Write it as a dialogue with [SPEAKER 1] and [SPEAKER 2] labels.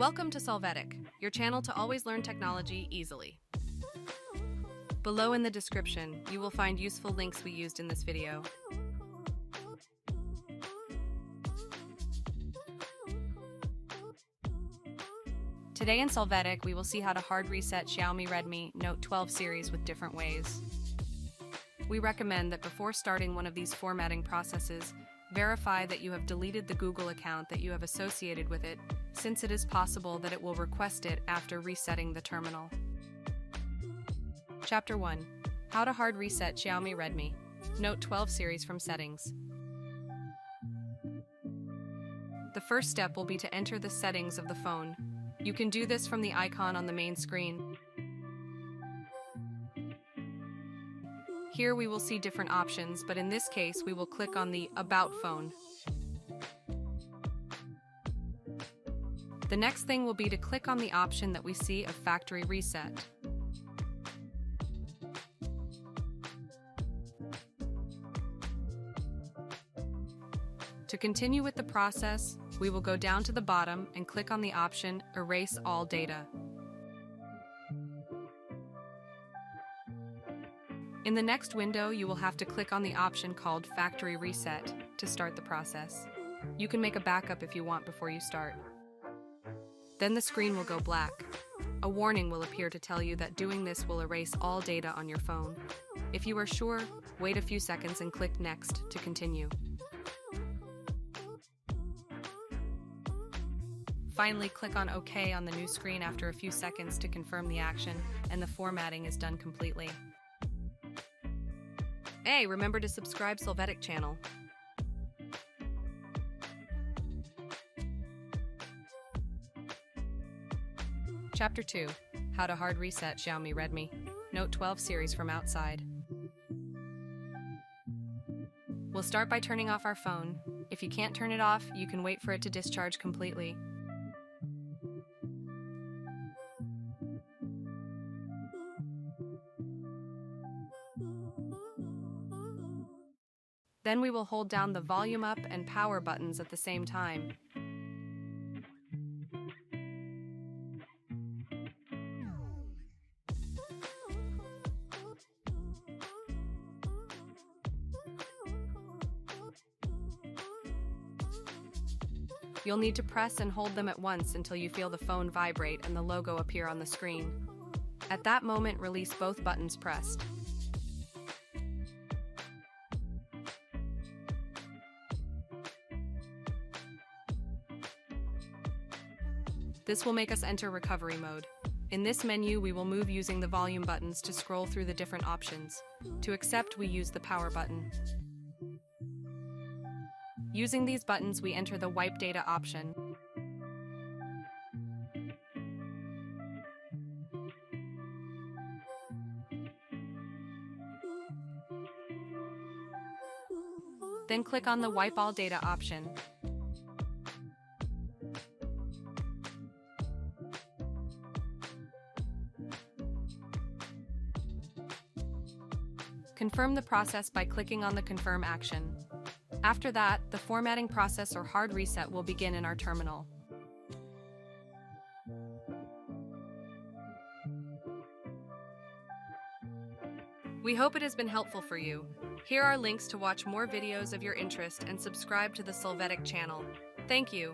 [SPEAKER 1] Welcome to Solvetic, your channel to always learn technology easily. Below in the description, you will find useful links we used in this video. Today in Solvetic, we will see how to hard reset Xiaomi Redmi Note 12 series with different ways. We recommend that before starting one of these formatting processes, verify that you have deleted the Google account that you have associated with it, since it is possible that it will request it after resetting the terminal. Chapter 1. How to hard reset Xiaomi Redmi Note 12 series from settings. The first step will be to enter the settings of the phone. You can do this from the icon on the main screen. Here we will see different options, but in this case we will click on the About phone. The next thing will be to click on the option that we see of Factory Reset. To continue with the process, we will go down to the bottom and click on the option Erase All Data. In the next window, you will have to click on the option called Factory Reset to start the process. You can make a backup if you want before you start. Then the screen will go black. A warning will appear to tell you that doing this will erase all data on your phone. If you are sure, wait a few seconds and click Next to continue. Finally, click on OK on the new screen after a few seconds to confirm the action, and the formatting is done completely. Hey, remember to subscribe Solvetic channel. Chapter 2. How to hard reset Xiaomi Redmi Note 12 series from outside. We'll start by turning off our phone. If you can't turn it off, you can wait for it to discharge completely. Then we will hold down the volume up and power buttons at the same time. You'll need to press and hold them at once until you feel the phone vibrate and the logo appear on the screen. At that moment, release both buttons pressed. This will make us enter recovery mode. In this menu, we will move using the volume buttons to scroll through the different options. To accept, we use the power button. Using these buttons, we enter the wipe data option. Then click on the wipe all data option. Confirm the process by clicking on the Confirm action. After that, the formatting process or hard reset will begin in our terminal. We hope it has been helpful for you. Here are links to watch more videos of your interest and subscribe to the Solvetic channel. Thank you.